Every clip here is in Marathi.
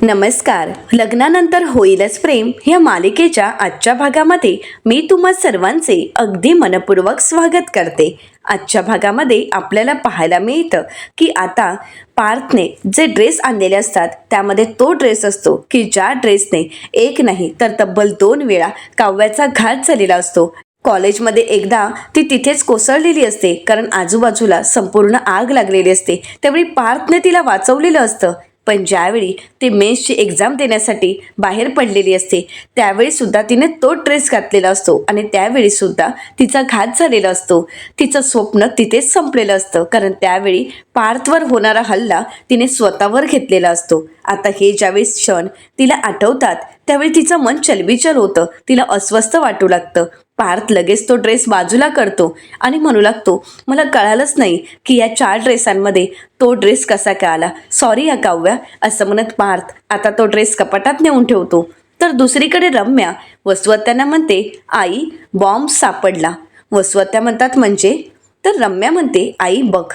नमस्कार. लग्नानंतर होईलच प्रेम या मालिकेच्या आजच्या भागामध्ये मी तुम्हा सर्वांचे अगदी मनपूर्वक स्वागत करते. आजच्या भागामध्ये आपल्याला पाहायला मिळतं की आता पार्थने जे ड्रेस आणलेले असतात त्यामध्ये तो ड्रेस असतो की ज्या ड्रेसने एक नाही तर तब्बल 2 वेळा काव्याचा घात झालेला असतो. कॉलेजमध्ये एकदा ती तिथेच कोसळलेली असते कारण आजूबाजूला संपूर्ण आग लागलेली असते. त्यावेळी पार्थने तिला वाचवलेलं असतं. पण ज्यावेळी ती मेन्सची एक्झाम देण्यासाठी बाहेर पडलेली असते त्यावेळी सुद्धा तिने तो ड्रेस घातलेला असतो आणि त्यावेळी सुद्धा तिचा घात झालेला असतो. तिचं स्वप्न तिथेच संपलेलं असतं कारण त्यावेळी पार्थवर होणारा हल्ला तिने स्वतःवर घेतलेला असतो. आता हे ज्यावेळी क्षण तिला आठवतात त्यावेळी तिचं मन चलबिचल होतं. तिला अस्वस्थ वाटू लागतं. पार्थ लगेच तो ड्रेस बाजूला करतो आणि म्हणू लागतो, मला कळालंच नाही की या 4 ड्रेसांमध्ये तो ड्रेस कसा काय आला. सॉरी या काव्या, असं म्हणत पार्थ आता तो ड्रेस कपाटात नेऊन ठेवतो. तर दुसरीकडे रम्या वसुवत्यांना म्हणते, आई बॉम्ब सापडला. वसुवत्या म्हणतात म्हणजे? तर रम्या म्हणते, आई बघ,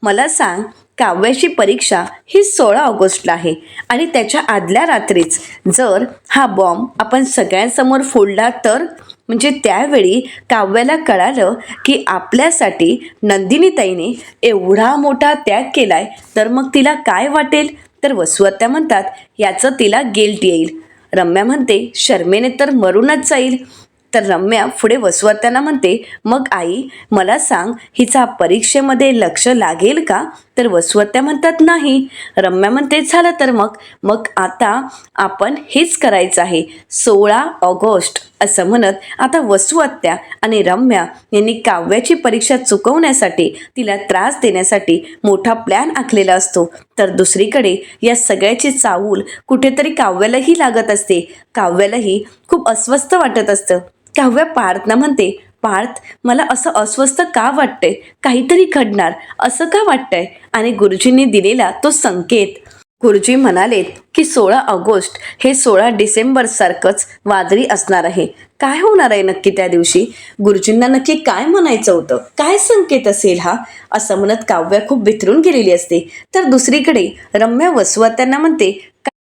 मला सांग, काव्याची परीक्षा ही 16 ऑगस्टला आहे आणि त्याच्या आदल्या रात्रीच जर हा बॉम्ब आपण सगळ्यांसमोर फोडला तर म्हणजे त्यावेळी काव्याला कळालं की आपल्यासाठी नंदिनीताईने एवढा मोठा त्याग केलाय तर मग तिला काय वाटेल. तर वसुवत्या म्हणतात याचं तिला गिल्ट येईल. रम्या म्हणते शर्मेने तर मरूनच जाईल. तर रम्या पुढे वसुवत्यांना म्हणते, मग आई मला सांग, हिचा परीक्षेमध्ये लक्ष लागेल का. तर वसुवत्या म्हणतात नाही. रम्या म्हणते झालं तर मग आता आपण हेच करायचं आहे 16 ऑगस्ट असं म्हणत आता वसुवत्या आणि रम्या यांनी काव्याची परीक्षा चुकवण्यासाठी तिला त्रास देण्यासाठी मोठा प्लॅन आखलेला असतो. तर दुसरीकडे या सगळ्याची चाहूल कुठेतरी काव्यालाही लागत असते. काव्यालाही खूप अस्वस्थ वाटत असतं. काव्या पार्थना म्हणते, पार्थ मला असं अस्वस्थ का वाटतंय, काहीतरी घडणार असं का वाटतंय. आणि गुरुजींनी दिलेला तो संकेत, गुरुजी म्हणालेत की 16 ऑगस्ट हे 16 डिसेंबर सारखंच वादळी असणार आहे. काय होणार आहे नक्की त्या दिवशी, गुरुजींना नक्की काय म्हणायचं होतं, काय संकेत असेल हा, असं म्हणत काव्या खूप बिथरून गेलेली असते. तर दुसरीकडे रम्या वसुवत्यांना म्हणते,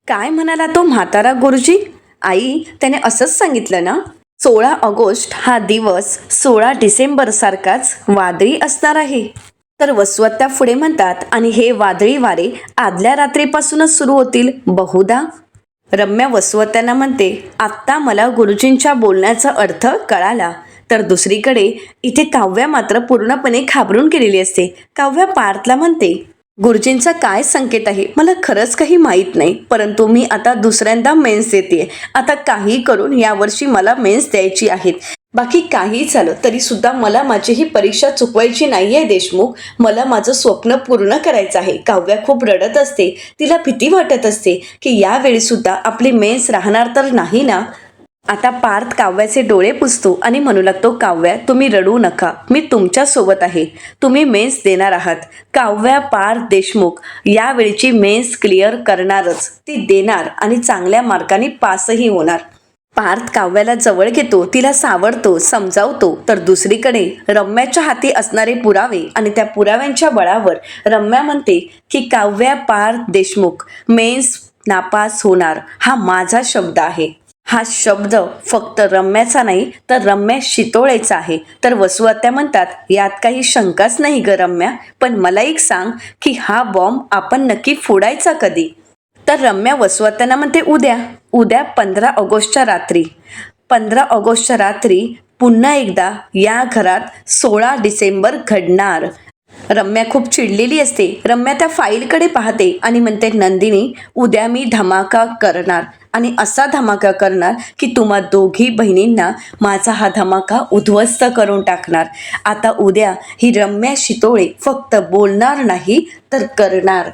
काय म्हणाला तो म्हातारा गुरुजी. आई त्याने असंच सांगितलं ना, 16 ऑगस्ट हा दिवस 16 डिसेंबर सारखाच वादळी असणार आहे. तर वसुवत्या पुढे म्हणतात आणि हे वादळी वारे आदल्या रात्रीपासूनच सुरू होतील बहुधा. रम्या वसुवत्यांना म्हणते, आत्ता मला गुरुजींच्या बोलण्याचा अर्थ कळाला. तर दुसरीकडे इथे काव्या मात्र पूर्णपणे घाबरून गेलेली असते. काव्या पार्थला म्हणते, गुरुजींचा काय संकेत आहे मला खरंच काही माहीत नाही, परंतु मी आता दुसऱ्यांदा मेन्स देते. आता काही करून यावर्षी मला मेन्स द्यायची आहेत. बाकी काही झालं तरी सुद्धा मला माझी ही परीक्षा चुकवायची नाही आहे देशमुख. मला माझं स्वप्न पूर्ण करायचं आहे. काव्या खूप रडत असते. तिला भीती वाटत असते की यावेळी सुद्धा आपली मेन्स राहणार तर नाही ना. आता पार्थ काव्याचे डोळे पुसतो आणि म्हणू लागतो, काव्या तुम्ही रडू नका, मी तुमच्या सोबत आहे. तुम्ही मेन्स देणार आहात. काव्या पार्थ देशमुख यावेळीची मेन्स क्लिअर करणारच, ती देणार आणि चांगल्या मार्काने पासही होणार. पार्थ काव्याला जवळ घेतो, तिला सावरतो, समजावतो. तर दुसरीकडे रम्याच्या हाती असणारे पुरावे आणि त्या पुराव्यांच्या बळावर रम्या म्हणते की काव्या पार्थ देशमुख मेन्स नापास होणार, हा माझा शब्द आहे. हा शब्द फक्त रम्याचा नाही तर रम्या शितोळेचा आहे. तर वसुवत्या म्हणतात, यात काही शंकाच नाही ग रम्या, पण मला एक सांग की हा बॉम्ब आपण नक्की फोडायचा कधी. तर रम्या वसुवत्यांना म्हणते, उद्या 15 ऑगस्टच्या रात्री. 15 ऑगस्टच्या रात्री पुन्हा एकदा या घरात 16 डिसेंबर घडणार. रम्या खूप चिडलेली असते. रम्या त्या फाईलकडे पाहते आणि म्हणते, नंदिनी उद्या मी धमाका करणार आणि असा धमाका करणार की तुम्हा दोघी बहिणींना माझा हा धमाका उद्ध्वस्त करून टाकणार. आता उद्या ही रम्या शितोळे फक्त बोलणार नाही तर करणार.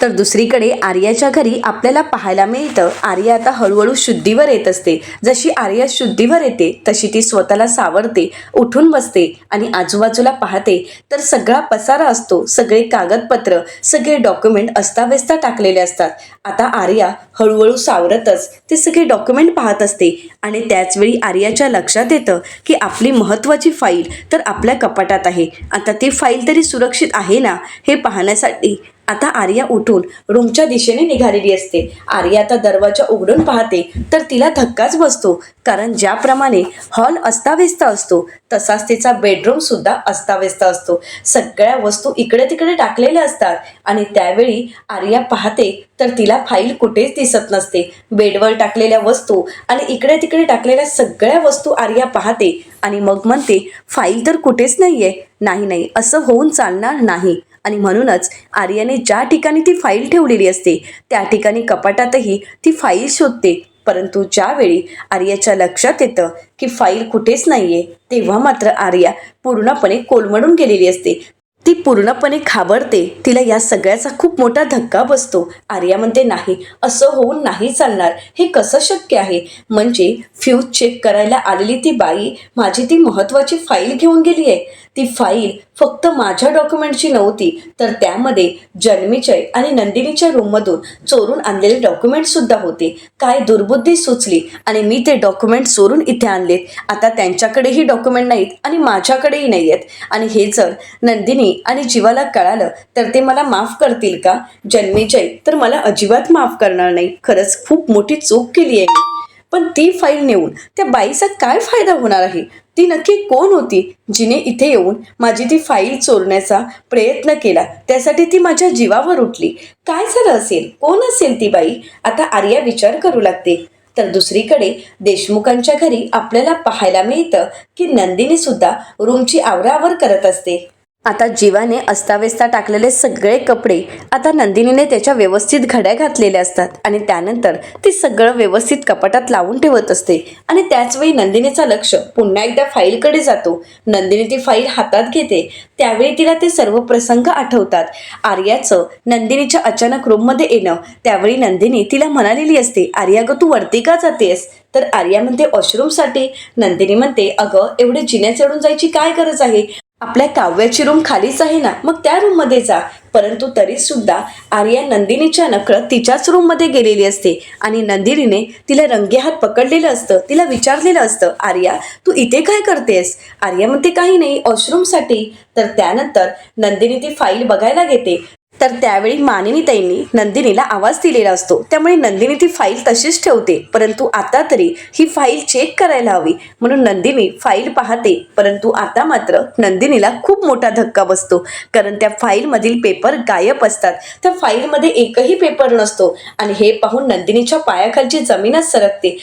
तर दुसरीकडे आर्याच्या घरी आपल्याला पाहायला मिळतं, आर्या आता हळूहळू शुद्धीवर येत असते. जशी आर्या शुद्धीवर येते तशी ती स्वतःला सावरते, उठून बसते आणि आजूबाजूला पाहते तर सगळा पसारा असतो. सगळे कागदपत्र, सगळे डॉक्युमेंट अस्ताव्यस्त टाकलेले असतात. आता आर्या हळूहळू सावरतच ते सगळे डॉक्युमेंट पाहत असते आणि त्याचवेळी आर्याच्या लक्षात येतं की आपली महत्त्वाची फाईल तर आपल्या कपाटात आहे. आता ती फाईल तरी सुरक्षित आहे ना हे पाहण्यासाठी आता आर्या उठून रूमच्या दिशेने निघालेली असते. आर्या आता दरवाजा उघडून पाहते तर तिला धक्काच बसतो, कारण ज्याप्रमाणे हॉल अस्ताव्यस्त असतो तसाच तिचा बेडरूम सुद्धा अस्ताव्यस्त असतो. सगळ्या वस्तू इकडे तिकडे टाकलेल्या असतात आणि त्यावेळी आर्या पाहते तर तिला फाईल कुठेच दिसत नसते. बेडवर टाकलेल्या वस्तू आणि इकडे तिकडे टाकलेल्या सगळ्या वस्तू आर्या पाहते आणि मग म्हणते, फाईल तर कुठेच नाहीये. नाही, असं होऊन चालणार नाही. आणि म्हणूनच आर्याने ज्या ठिकाणी ती फाईल ठेवलेली असते त्या ठिकाणी कपाटातही ती फाईल शोधते. परंतु ज्यावेळी आर्याच्या लक्षात येतं की फाईल कुठेच नाहीये, तेव्हा मात्र आर्या पूर्णपणे कोलमडून गेलेली असते. ती पूर्णपणे घाबरते. तिला या सगळ्याचा खूप मोठा धक्का बसतो. आर्या म्हणते, नाही, असं होऊन नाही चालणार. हे कसं शक्य आहे? म्हणजे फ्यूज चेक करायला आलेली ती बाई माझी ती महत्त्वाची फाईल घेऊन गेली आहे. ती फाईल फक्त माझ्या डॉक्युमेंटची नव्हती, तर त्यामध्ये जन्मीच्या आणि नंदिनीच्या रूममधून चोरून आणलेले डॉक्युमेंट सुद्धा होते. काय दुर्बुद्धी सुचली आणि मी ते डॉक्युमेंट चोरून इथे आणलेत. आता त्यांच्याकडेही डॉक्युमेंट नाहीत आणि माझ्याकडेही नाही आहेत. आणि हे जर नंदिनी आणि जीवाला कळालं तर ते मला माफ करतील का? जन्मीजय तर मला अजिबात माफ करणार नाही. खरंच खूप मोठी चूक केली आहे मी. पण ती फाईल नेऊन त्या बाईचा काय फायदा होणार आहे? ती नक्की कोण होती जिने इथे येऊन माझी ती फाईल चोरण्याचा प्रयत्न केला? त्यासाठी ती माझ्या जीवावर उठली. काय झालं असेल? कोण असेल ती बाई? आता आर्या विचार करू लागते. तर दुसरीकडे देशमुखांच्या घरी आपल्याला पाहायला मिळतं की नंदिनी सुद्धा रूमची आवराआवर करत असते. आता जीवाने अस्ताव्यस्त टाकलेले सगळे कपडे आता नंदिनीने त्याच्या व्यवस्थित घड्या घातलेल्या असतात आणि त्यानंतर ती सगळं व्यवस्थित कपाटात लावून ठेवत असते. आणि त्याचवेळी नंदिनीचं लक्ष पुन्हा एकदा फाईलकडे जातो. नंदिनी ती फाईल हातात घेते. त्यावेळी तिला ते सर्व प्रसंग आठवतात. आर्याचं नंदिनीच्या अचानक रूममध्ये येणं. त्यावेळी नंदिनी तिला म्हणालेली असते, आर्या गं, तू वरती का जातेस? तर आर्या म्हणते, वॉशरूमसाठी. नंदिनी म्हणते, अगं, एवढे जिन्या चढून जायची काय गरज आहे? आपल्या काव्याची रूम खालीच आहे ना, मग त्या रूममध्ये जा. परंतु तरी सुद्धा आर्या नंदिनीच्या नकळत तिच्याच रूममध्ये गेलेली असते आणि नंदिनीने तिला रंगेहात पकडलेलं असतं. तिला विचारलेलं असतं, आर्या, तू इथे काय करतेस? आर्या म्हणते, काही नाही, वॉशरूमसाठी. तर त्यानंतर नंदिनी ती फाईल बघायला घेते. तर त्यावेळी मानिनीताईंनी नंदिनीला आवाज दिलेला असतो. त्यामुळे नंदिनी ती फाईल तशीच ठेवते. परंतु आता तरी ही फाईल चेक करायला हवी म्हणून नंदिनी फाईल पाहते. परंतु आता मात्र नंदिनीला खूप मोठा धक्का बसतो, कारण त्या फाईलमधील पेपर गायब असतात. त्या फाईलमध्ये एकही पेपर नसतो आणि हे पाहून नंदिनीच्या पायाखालची जमीनच सरकते.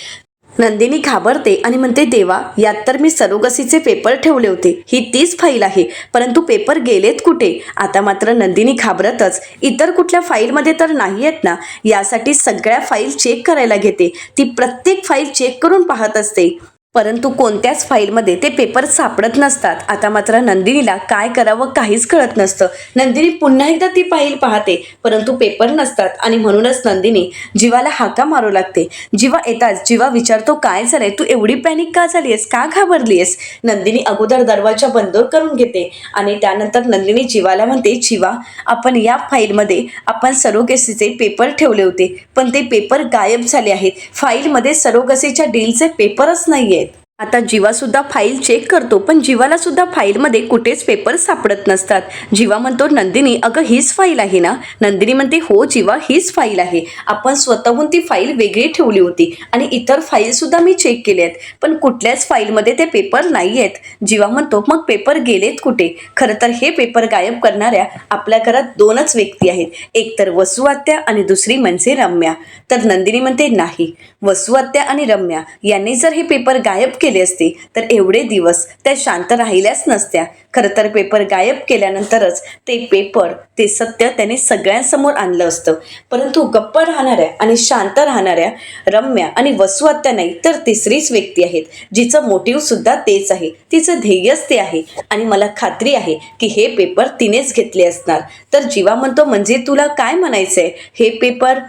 नंदिनी घाबरते आणि म्हणते, देवा, यात तर मी सरोगसीचे पेपर ठेवले होते. ही तीच फाईल आहे, परंतु पेपर गेलेत कुठे? आता मात्र नंदिनी घाबरतच इतर कुठल्या फाईलमध्ये तर नाही आहेत ना, यासाठी सगळ्या फाईल चेक करायला घेते. ती प्रत्येक फाईल चेक करून पाहत असते, परंतु कोणत्याच फाईलमध्ये ते पेपर सापडत नसतात. आता मात्र नंदिनीला काय करावं काहीच कळत नसतं. नंदिनी पुन्हा एकदा ती फाईल पाहते, परंतु पेपर नसतात आणि म्हणूनच नंदिनी जीवाला हाका मारू लागते. जीवा येताच जीवा विचारतो, काय झालंय? तू एवढी पॅनिक का झाली आहेस? का घाबरली आहेस? नंदिनी अगोदर दरवाजा बंद करून घेते आणि त्यानंतर नंदिनी जीवाला म्हणते, जीवा, आपण या फाईलमध्ये आपण सरोगसीचे पेपर ठेवले होते, पण ते पेपर गायब झाले आहेत. फाईलमध्ये सरोगसीच्या डीलचे पेपरच नाहीये. आता जीवा सुद्धा फाईल चेक करतो, पण जीवाला सुद्धा फाईलमध्ये कुठेच पेपर सापडत नसतात. जीवा म्हणतो, नंदिनी, अगं, हीच फाईल आहे ना? नंदिनी म्हणते, हो जीवा, हीच फाईल आहे. आपण स्वतःहून ती फाईल वेगळी ठेवली होती आणि इतर फाईल सुद्धा मी चेक केले आहेत, पण कुठल्याच फाईलमध्ये ते पेपर नाही आहेत. जीवा म्हणतो, मग पेपर गेलेत कुठे? खरं तर हे पेपर गायब करणाऱ्या आपल्या घरात दोनच व्यक्ती आहेत, एक तर वसू आत्या आणि दुसरी म्हणजे रम्या. तर नंदिनी म्हणते, नाही, वसू आत्या आणि रम्या यांनी जर हे पेपर गायब केले असते तर एवढे दिवस त्या शांत राहिल्याच नसत्या. खरं तर पेपर गायब केल्यानंतरच ते पेपर, ते सत्य त्याने सगळ्यांसमोर आणलं असतं. परंतु गप्प राहणाऱ्या आणि शांत राहणाऱ्या रम्या आणि वसू आत्या नाही, तर तिसरीच व्यक्ती आहेत जिचं मोटिव्ह सुद्धा तेच आहे, तिचं ध्येयच ते आहे आणि मला खात्री आहे की हे पेपर तिनेच घेतले असणार. तर जीवा म्हणतो, म्हणजे तुला काय म्हणायचंय? हे पेपर?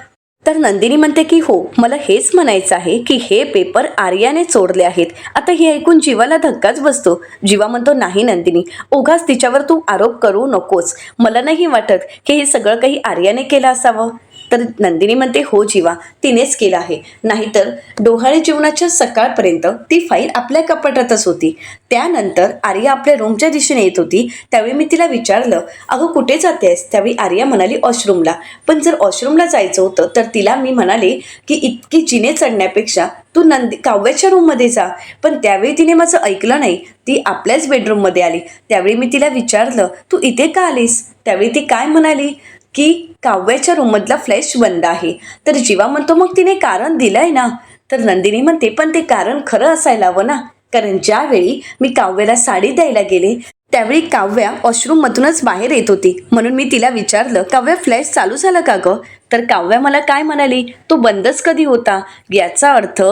तर नंदिनी म्हणते की हो, मला हेच म्हणायचं आहे की हे पेपर आर्याने चोरले आहेत. आता हे ऐकून जीवाला धक्काच बसतो. जीवा म्हणतो, नाही नंदिनी, उगाच तिच्यावर तू आरोप करू नकोस. मला नाही वाटत की हे सगळं काही आर्याने केलं असावं. तर नंदिनी म्हणते हो जीवा, तिनेच केलं आहे, नाहीतर डोहाळे जीवनाच्या सकाळपर्यंत ती फाईल आपल्या कपाटातच होती. त्यानंतर आर्या आपल्या रूमच्या दिशेने येत होती, त्यावेळी मी तिला विचारलं, अगं कुठे जातेस? त्यावेळी आर्या म्हणाली वॉशरूमला. पण जर वॉशरूमला जायचं होतं तर तिला मी म्हणाले की इतकी जिने चढण्यापेक्षा तू काव्याच्या रूममध्ये जा. पण त्यावेळी तिने माझं ऐकलं नाही, ती आपल्याच बेडरूममध्ये आली. त्यावेळी मी तिला विचारलं, तू इथे का आलीस? त्यावेळी ती काय म्हणाली की काव्याच्या रूममधला फ्लॅश बंद आहे. तर जीवा म्हणतो मग तिने कारण दिलंय ना? तर नंदिनी म्हणते पण ते कारण खरं असायला हवं ना, कारण ज्यावेळी मी काव्याला साडी द्यायला गेले त्यावेळी काव्या वॉशरूममधूनच बाहेर येत होती. म्हणून मी तिला विचारलं, काव्या फ्लॅश चालू झाला का गं? तर काव्या मला काय म्हणाली, तो बंदच कधी होता? याचा अर्थ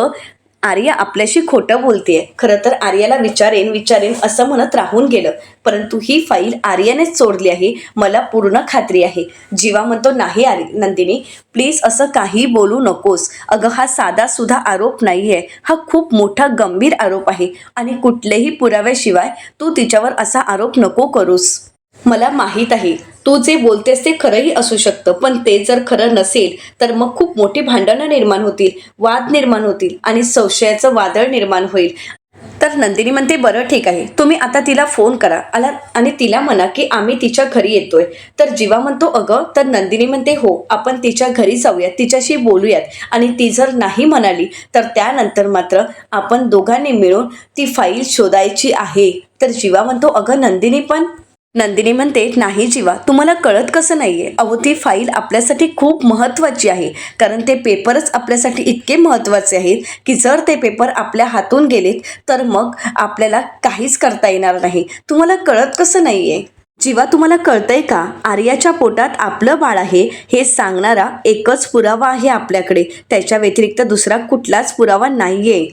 आर्या आपल्याशी खोटं बोलतेय. खरं तर आर्याला विचारेन असं म्हणत राहून गेलं, परंतु ही फाईल आर्यानेच चोरली आहे, मला पूर्ण खात्री आहे. जीवा म्हणतो नाही नंदिनी, प्लीज असं काही बोलू नकोस. अगं हा साधा सुद्धा आरोप नाहीये, हा खूप मोठा गंभीर आरोप आहे आणि कुठल्याही पुराव्याशिवाय तू तिच्यावर असा आरोप नको करूस. मला माहीत आहे तू जे बोलतेस ते खरंही असू शकतं, पण ते जर खरं नसेल तर मग खूप मोठी भांडणं निर्माण होतील, वाद निर्माण होतील आणि संशयाचं वादळ निर्माण होईल. तर नंदिनी म्हणते बरं ठीक आहे, तुम्ही आता तिला फोन करा आला आणि तिला म्हणा की आम्ही तिच्या घरी येतोय. तर जीवा म्हणतो अगं, तर नंदिनी म्हणते हो, आपण तिच्या घरी जाऊयात, तिच्याशी बोलूयात आणि ती जर नाही म्हणाली तर त्यानंतर मात्र आपण दोघांनी मिळून ती फाईल शोधायची आहे. तर जीवा म्हणतो अगं नंदिनी म्हणते नाही जीवा, तुम्हाला कळत कसं नाहीये? अहो ती फाईल आपल्यासाठी खूप महत्त्वाची आहे, कारण ते पेपरच आपल्यासाठी इतके महत्त्वाचे आहेत की जर ते पेपर आपल्या हातून गेलेत तर मग आपल्याला काहीच करता येणार नाही. तुम्हाला कळत कसं नाहीये? जीवा तुम्हाला कळतंय का? आर्याच्या पोटात आपलं बाळ आहे हे सांगणारा एकच पुरावा आहे आपल्याकडे, त्याच्या व्यतिरिक्त दुसरा कुठलाच पुरावा नाहीये.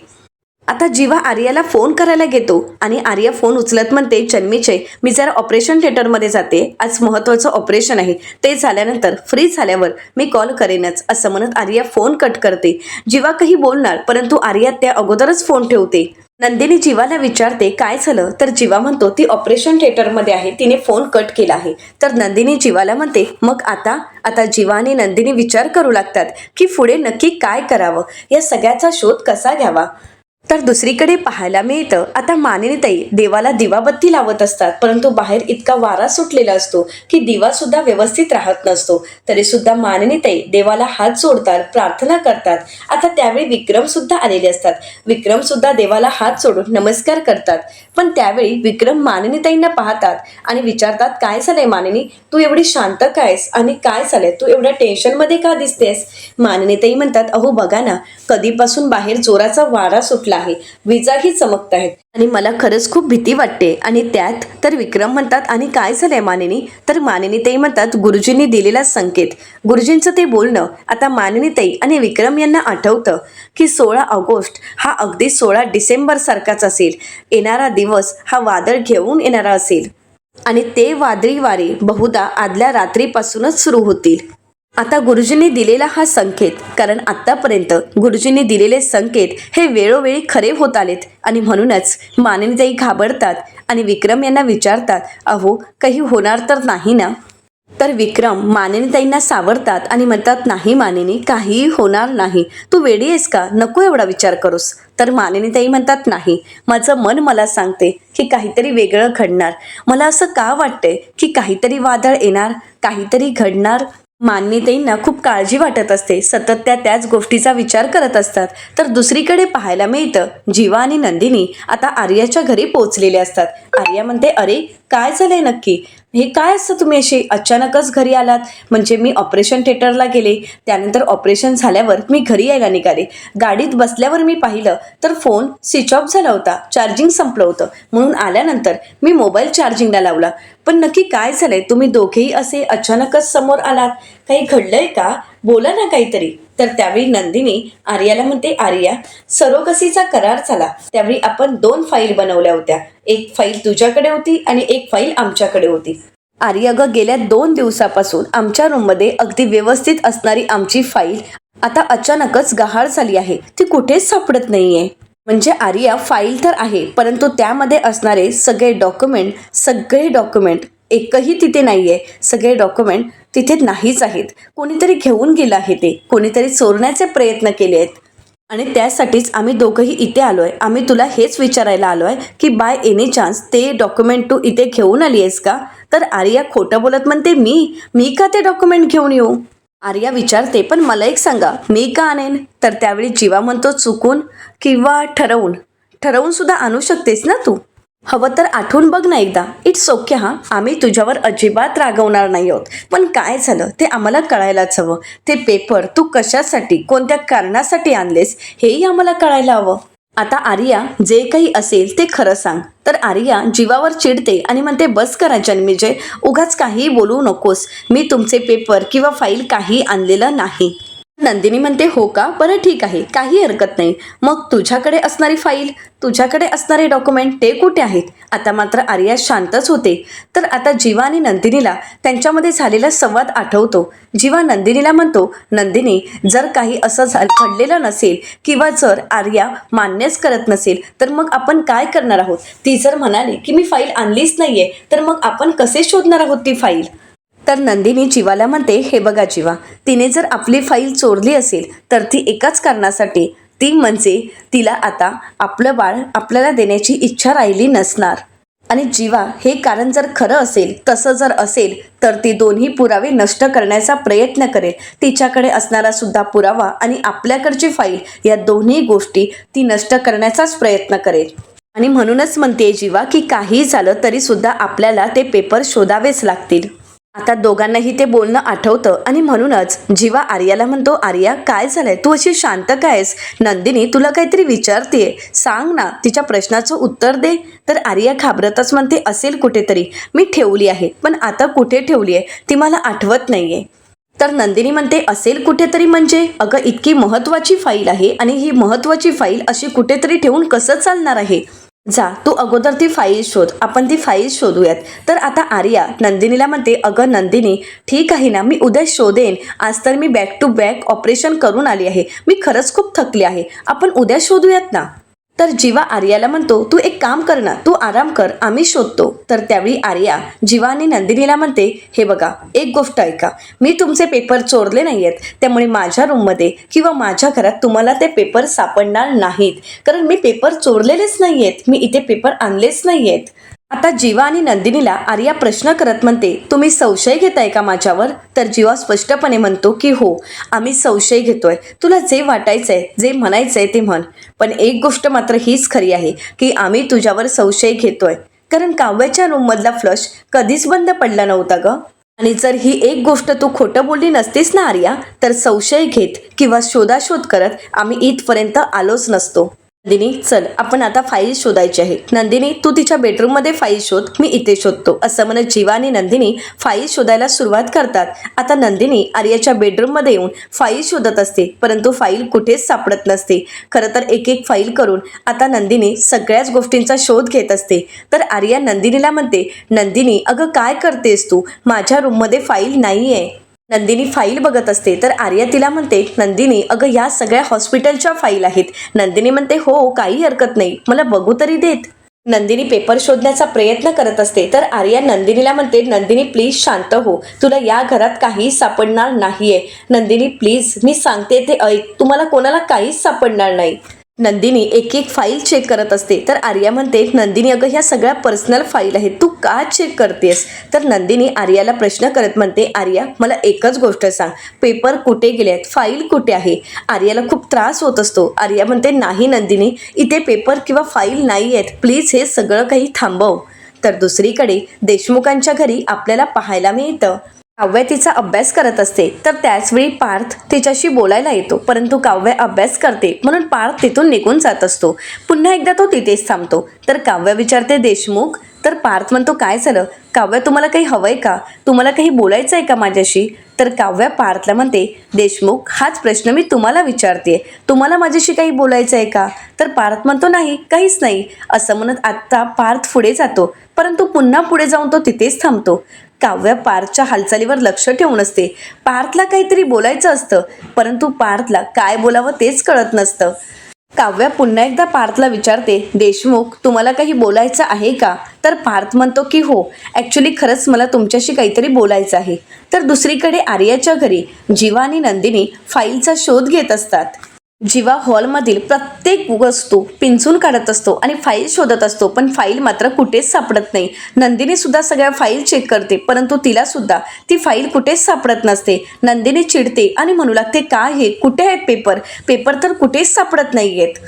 आता जीवा आर्याला फोन करायला घेतो आणि आर्या फोन उचलत म्हणते, जन्मीचे मी जरा ऑपरेशन थिएटरमध्ये जाते, आज महत्त्वाचं ऑपरेशन आहे, ते झाल्यानंतर फ्री झाल्यावर मी कॉल करेनच, असं म्हणत आर्या फोन कट करते. जीवा काही बोलणार, परंतु आर्या त्या अगोदरच फोन ठेवते. नंदिनी जीवाला विचारते काय झालं? तर जीवा म्हणतो ती ऑपरेशन थिएटरमध्ये आहे, तिने फोन कट केला आहे. तर नंदिनी जीवाला म्हणते मग आता जीवा आणि नंदिनी विचार करू लागतात की पुढे नक्की काय करावं, या सगळ्याचा शोध कसा घ्यावा. तर दुसरीकडे पाहायला मिळतं, आता मानिनीताई देवाला दिवाबत्ती लावत असतात, परंतु बाहेर इतका वारा सुटलेला असतो की दिवा सुद्धा व्यवस्थित राहत नसतो. तरी सुद्धा मानिनीताई देवाला हात जोडतात, प्रार्थना करतात. आता त्यावेळी विक्रम सुद्धा आलेले असतात, विक्रम सुद्धा देवाला हात जोडून नमस्कार करतात. पण त्यावेळी विक्रम मानिनीताईंना पाहतात आणि विचारतात काय झालंय मानिनी, तू एवढी शांत कायस आणि काय झालंय, तू एवढ्या टेन्शनमध्ये का दिसतेस? मानिनीताई म्हणतात अहो बघा ना, कधीपासून बाहेर जोराचा वारा सुटला आहे, विजाही चमकत आहेत आणि मला खरंच खूप भीती वाटते. आणि त्यात तर विक्रम म्हणतात आणि काय झालंय मानिनी? तर मानिनीताई म्हणतात गुरुजींनी दिलेला संकेत, गुरुजींचं ते बोलणं. आता मानिनीताई आणि विक्रम यांना आठवतं की 16 ऑगस्ट हा अगदी 16 डिसेंबर सारखाच असेल, येणारा दिवस हा वादळ घेऊन येणारा असेल आणि ते वादळी वारे बहुधा आदल्या रात्रीपासूनच सुरू होतील. आता गुरुजींनी दिलेला हा संकेत, कारण आत्तापर्यंत गुरुजींनी दिलेले संकेत हे वेळोवेळी खरे होत आलेत आणि म्हणूनच मानिनीताई घाबरतात आणि विक्रम यांना विचारतात अहो काही होणार तर नाही ना? तर विक्रम मानिनीताईंना सावरतात आणि म्हणतात नाही मानिनी, काहीही होणार नाही, तू वेडी आहेस का, नको एवढा विचार करूस. तर मानिनीताई म्हणतात नाही, माझं मन मला सांगते की काहीतरी वेगळं घडणार, मला असं का वाटतंय की काहीतरी वादळ येणार, काहीतरी घडणार. मानिनीताईंना खूप काळजी वाटत असते, सतत त्याच गोष्टीचा विचार करत असतात. तर दुसरीकडे पाहायला मिळतं जीवा आणि नंदिनी आता आर्याच्या घरी पोहोचलेले असतात. आर्या म्हणते अरे काय झालंय नक्की, हे काय असतं, तुम्ही असे अचानकच घरी आलात? म्हणजे मी ऑपरेशन थिएटरला गेले, त्यानंतर ऑपरेशन झाल्यावर मी घरी यायला निघाले, गाडीत बसल्यावर मी पाहिलं तर फोन स्विच ऑफ झाला होता, चार्जिंग संपलं होतं, म्हणून आल्यानंतर मी मोबाईल चार्जिंगला लावला. पण नक्की काय झालंय, तुम्ही दोघेही असे अचानकच समोर आलात, काही घडलंय का, बोला ना काहीतरी. तर त्यावेळी नंदिनी आर्याला म्हणते आर्या, सरोगसीचा करार झाला, त्यावेळी आपण 2 फाईल बनवल्या होत्या, एक फाईल तुझ्याकडे होती आणि एक फाईल आमच्याकडे होती. आर्या ग, गेल्या 2 दिवसापासून आमच्या रूममध्ये अगदी व्यवस्थित असणारी आमची फाईल आता अचानकच गहाळ झाली आहे, ती कुठेच सापडत नाहीये. म्हणजे आर्या फाईल तर आहे, परंतु त्यामध्ये असणारे सगळे डॉक्युमेंट एकही तिथे नाही आहे. सगळे डॉक्युमेंट तिथे नाहीच आहेत. कोणीतरी घेऊन गेलं आहे, ते कोणीतरी चोरण्याचे प्रयत्न केले आहेत आणि त्यासाठीच आम्ही दोघंही इथे आलो आहे. आम्ही तुला हेच विचारायला आलो आहे की बाय एनी चान्स ते डॉक्युमेंट तू इथे घेऊन आली आहेस का? तर आर्या खोटं बोलत म्हणते, मी का ते डॉक्युमेंट घेऊन येऊ? आर्या विचारते, पण मला एक सांगा, मी का आणेन? तर त्यावेळी जीवा म्हणतो, चुकून किंवा ठरवून सुद्धा आणू शकतेस ना तू. हवं तर आठवून बघ ना एकदा. इट्स ओके हां, आम्ही तुझ्यावर अजिबात रागवणार नाही आहोत. पण काय झालं ते आम्हाला कळायलाच हवं. ते पेपर तू कशासाठी, कोणत्या कारणासाठी आणलेस हेही आम्हाला कळायला हवं. आता आर्या जे काही असेल ते खरं सांग. तर आर्या जीवावर चिडते आणि म्हणते, बस करा जन्मेजय, उगाच काही बोलू नकोस. मी तुमचे पेपर किंवा फाईल काही आणलेलं नाही. नंदिनी म्हणते, हो का, बरं ठीक आहे, काही हरकत नाही. मग तुझ्याकडे असणारी फाईल, तुझ्याकडे असणारे डॉक्युमेंट ते कुठे आहेत? आता मात्र आर्या शांतच होते. तर आता जीवा आणि नंदिनीला त्यांच्यामध्ये झालेला संवाद आठवतो. जीवा नंदिनीला म्हणतो, नंदिनी, जर काही असं घडलेलं नसेल किंवा जर आर्या मान्यच करत नसेल तर मग आपण काय करणार आहोत? ती जर म्हणाली की मी फाईल आणलीच नाहीये तर मग आपण कसे शोधणार आहोत ती फाईल? तर नंदिनी जीवाला म्हणते, हे बघा जीवा, तिने जर आपली फाईल चोरली असेल तर ती एकाच कारणासाठी, ती म्हणजे तिला आता आपलं बाळ आपल्याला देण्याची इच्छा राहिली नसणार. आणि जीवा, हे कारण जर खरं असेल, तसं जर असेल तर ती दोन्ही पुरावे नष्ट करण्याचा प्रयत्न करेल. तिच्याकडे असणारा सुद्धा पुरावा आणि आपल्याकडची फाईल, या दोन्ही गोष्टी ती नष्ट करण्याचाच प्रयत्न करेल. आणि म्हणूनच म्हणते जीवा की काही झालं तरी सुद्धा आपल्याला ते पेपर शोधावेच लागतील. आता दोघांनाही ते बोलणं आठवतं आणि म्हणूनच जीवा आर्याला म्हणतो, आर्या काय झालंय, तू अशी शांत काय आहेस? नंदिनी तुला काहीतरी विचारतेय, सांग ना, तिच्या प्रश्नाचं उत्तर दे. तर आर्या घाबरतच म्हणते, असेल कुठेतरी, मी ठेवली आहे, पण आता कुठे ठेवली आहे ती मला आठवत नाहीये. तर नंदिनी म्हणते, असेल कुठेतरी म्हणजे? अगं इतकी महत्त्वाची फाईल आहे आणि ही महत्त्वाची फाईल अशी कुठेतरी ठेवून कसं चालणार आहे? जा तू अगोदर ती फाईल शोध, आपण ती फाईल शोधूयात. तर आता आर्या नंदिनीला म्हणते, अगं नंदिनी, ठीक आहे ना, मी उद्या शोधेन. आज तर मी बॅक टू बॅक ऑपरेशन करून आली आहे, मी खरंच खूप थकली आहे, आपण उद्या शोधूयात ना. तर जीवा आर्याला म्हणतो, तू एक काम कर ना, तू आराम कर, आम्ही शोधतो. तर त्यावेळी आर्या जीवा आणि नंदिनीला म्हणते, हे बघा, एक गोष्ट ऐका, मी तुमचे पेपर चोरले नाही आहेत, त्यामुळे माझ्या रूममध्ये किंवा माझ्या घरात तुम्हाला ते पेपर सापडणार नाहीत, कारण मी पेपर चोरलेलेच नाही आहेत, मी इथे पेपर आणलेच नाही आहेत. आता जीवा आणि नंदिनीला आर्या प्रश्न करत म्हणते, तुम्ही संशय घेताय का माझ्यावर? तर जीवा स्पष्टपणे म्हणतो की हो, आम्ही संशय घेतोय. तुला जे वाटायचंय, जे म्हणायचंय ते म्हण, पण एक गोष्ट मात्र हीच खरी आहे की आम्ही तुझ्यावर संशय घेतोय, कारण काव्याच्या रूममधला फ्लश कधीच बंद पडला नव्हता ग. आणि जर ही एक गोष्ट तू खोटं बोलली नसतीस ना आर्या, तर संशय घेत किंवा शोधाशोध करत आम्ही इथपर्यंत आलोच नसतो. नंदिनी चल, आपण आता फाईल शोधायची आहे. नंदिनी तू तिच्या बेडरूममध्ये फाईल शोध, मी इथे शोधतो. असं म्हणत जीवा आणि नंदिनी फाईल शोधायला सुरुवात करतात. आता नंदिनी आर्याच्या बेडरूममध्ये येऊन फाईल शोधत असते, परंतु फाईल कुठेच सापडत नसते. खरं तर एक एक फाईल करून आता नंदिनी सगळ्याच गोष्टींचा शोध घेत असते. तर आर्या नंदिनीला म्हणते, नंदिनी अगं काय करतेस तू, माझ्या रूममध्ये फाईल नाही आहे. नंदिनी फाईल बघत असते. तर आर्या तिला म्हणते, नंदिनी अगं या सगळ्या हॉस्पिटलच्या फाईल आहेत. नंदिनी म्हणते, हो काही हरकत नाही, मला बघू तरी देत. नंदिनी पेपर शोधण्याचा प्रयत्न करत असते. तर आर्या नंदिनीला म्हणते, नंदिनी प्लीज शांत हो, तुला या घरात काही सापडणार नाहीये. नंदिनी प्लीज, मी सांगते ते ऐक, तुम्हाला कोणाला काहीच सापडणार नाही. नंदिनी एक एक फाईल चेक करत असते. तर आर्या म्हणते, नंदिनी अगं ह्या सगळ्या पर्सनल फाईल आहेत, तू का चेक करतेस? तर नंदिनी आर्याला प्रश्न करत म्हणते, आर्या मला एकच गोष्ट सांग, पेपर कुठे गेले आहेत, फाईल कुठे आहे? आर्याला खूप त्रास होत असतो. आर्या म्हणते, नाही नंदिनी, इथे पेपर किंवा फाईल नाही आहेत, प्लीज हे सगळं काही थांबव. तर दुसरीकडे देशमुखांच्या घरी आपल्याला पाहायला मिळतं, काव्या तिचा अभ्यास करत असते. तर त्याचवेळी पार्थ तिच्याशी बोलायला येतो, परंतु काव्या अभ्यास करते म्हणून पार्थ तिथून निघून जात असतो. पुन्हा एकदा तो तिथेच थांबतो. तर काव्या विचारते, देशमुख? तर पार्थ म्हणतो, काय झालं काव्या, तुम्हाला काही हवंय का, तुम्हाला काही बोलायचं आहे का माझ्याशी? तर काव्या पार्थला म्हणते, देशमुख हाच प्रश्न मी तुम्हाला विचारते, तुम्हाला माझ्याशी काही बोलायचं आहे का? तर पार्थ म्हणतो, नाही काहीच नाही. असं म्हणत आत्ता पार्थ पुढे जातो, परंतु पुन्हा पुढे जाऊन तो तिथेच थांबतो. काव्या पार्थच्या हालचालीवर लक्ष ठेवून असते. पार्थला काहीतरी बोलायचं असतं, परंतु पार्थला काय बोलावं तेच कळत नसतं. काव्या पुन्हा एकदा पार्थला विचारते, देशमुख तुम्हाला काही बोलायचं आहे का? तर पार्थ म्हणतो की हो, ॲक्च्युली खरंच मला तुमच्याशी काहीतरी बोलायचं आहे. तर दुसरीकडे आर्याच्या घरी जीवा आणि नंदिनी फाईलचा शोध घेत असतात. जीवा हॉलमधील प्रत्येक वस्तू पिंचून काढत असतो आणि फाईल शोधत असतो, पण फाईल मात्र कुठेच सापडत नाही. नंदिनी सुद्धा सगळ्या फाईल चेक करते, परंतु तिला सुद्धा ती फाईल कुठेच सापडत नसते. नंदिनी चिडते आणि म्हणू लागते, काय हे, कुठे आहेत पेपर? पेपर तर कुठेच सापडत नाही आहेत.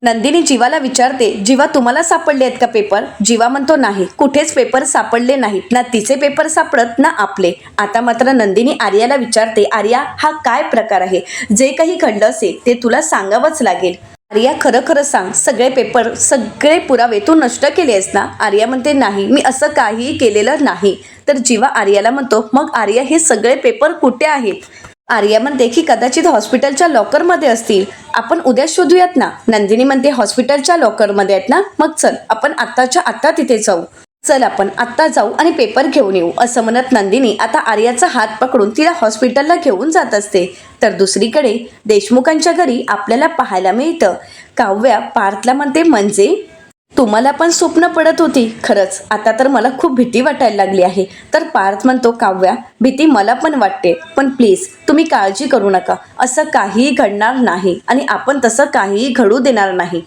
नंदिनी जीवाला विचारते, जीवा तुम्हाला सापडले आहेत का पेपर? जीवा म्हणतो, नाही, कुठेच पेपर सापडले नाहीत, ना तिचे पेपर सापडत ना आपले. आता मात्र नंदिनी आर्याला विचारते, आर्या हा काय प्रकार आहे? जे काही घडलं असेल ते तुला सांगावंच लागेल. आर्या खरं खरं सांग, सगळे पेपर सगळे पुरावे तू नष्ट केले आहेस ना? आर्या म्हणते, नाही, मी असं काहीही केलेलं नाही. तर जीवा आर्याला म्हणतो, मग आर्या हे सगळे पेपर कुठे आहेत? आर्या म्हणते की कदाचित हॉस्पिटलच्या लॉकरमध्ये असतील, आपण उद्या शोधूयात ना. नंदिनी म्हणते, हॉस्पिटलच्या लॉकरमध्ये आहेत ना, मग चल आपण आत्ताच्या आत्ता तिथे जाऊ. चल आपण आत्ता जाऊ आणि पेपर घेऊन येऊ. असं म्हणत नंदिनी आता आर्याचा हात पकडून तिला हॉस्पिटलला घेऊन जात असते. तर दुसरीकडे देशमुखांच्या घरी आपल्याला पाहायला मिळतं, काव्या पार्थला म्हणते, म्हणजे तुम्हाला पण स्वप्न पडत होती? खरंच आता तर मला खूप भीती वाटायला लागली आहे. तर पार्थ म्हणतो, काव्या भीती मला पण वाटते, पण प्लीज तुम्ही काळजी करू नका, असं काहीही घडणार नाही आणि आपण तसं काहीही घडू देणार नाही.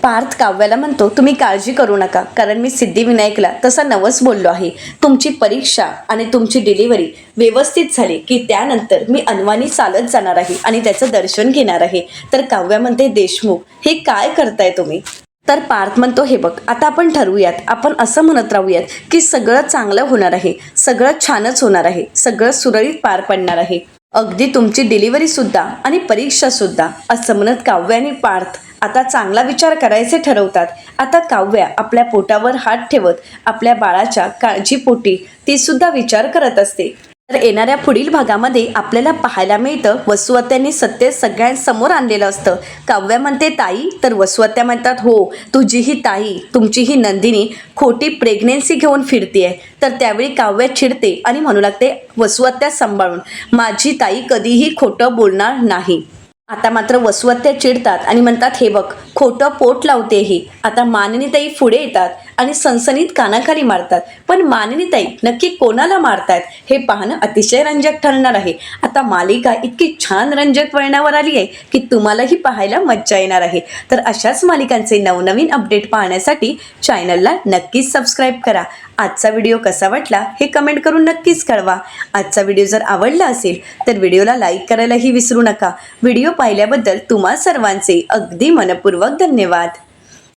पार्थ काव्याला म्हणतो, तुम्ही काळजी करू नका, कारण मी सिद्धिविनायकला तसा नवस बोललो आहे. तुमची परीक्षा आणि तुमची डिलिव्हरी व्यवस्थित झाली की त्यानंतर मी अनवाणी चालत जाणार आहे आणि त्याचं दर्शन घेणार आहे. तर काव्या म्हणते, देशमुख हे काय करताय तुम्ही? तर पार्थ म्हणतो, हे बघ, आता आपण ठरवूयात, आपण असं म्हणत राहूयात की सगळं चांगलं होणार आहे, सगळं छानच होणार आहे, सगळं सुरळीत पार पडणार आहे, अगदी तुमची डिलिव्हरी सुद्धा आणि परीक्षा सुद्धा. असं म्हणत काव्या आणि पार्थ आता चांगला विचार करायचे ठरवतात. आता काव्या आपल्या पोटावर हात ठेवत आपल्या बाळाच्या काळजीपोटी ती सुद्धा विचार करत असते. तर येणाऱ्या पुढील भागामध्ये आपल्याला पाहायला मिळतं, वसुहत्यांनी सत्य सगळ्यांसमोर आणलेलं असतं. काव्या म्हणते, ताई, तर वसुहत्या म्हणतात, हो, तुझी ही ताई, तुमची ही नंदिनी खोटी प्रेग्नेन्सी घेऊन फिरतीये. तर त्यावेळी काव्या चिडते आणि म्हणू लागते, वसुहत्या सांभाळून, माझी ताई कधीही खोटं बोलणार नाही. आता मात्र वसुहत्या चिडतात आणि म्हणतात, हे बघ, खोटं पोट लावते ही. आता मानिनीताई पुढे येतात आणि सनसनीत कानाखाली मारतात, पण मानिनीताई नक्की कोणाला मारतात हे पाहणं अतिशय रंजक ठरणार आहे. आता मालिका इतकी छान रंजक वळणावर आली आहे की तुम्हालाही पाहायला मज्जा येणार आहे. तर अशाच मालिकांचे नवनवीन अपडेट पाहण्यासाठी चॅनलला नक्कीच सबस्क्राईब करा. आजचा व्हिडिओ कसा वाटला हे कमेंट करून नक्कीच कळवा. आजचा व्हिडिओ जर आवडला असेल तर व्हिडिओला लाईक करायलाही विसरू नका. व्हिडिओ पाहिल्याबद्दल तुम्हा सर्वांचे अगदी मनपूर्वक धन्यवाद.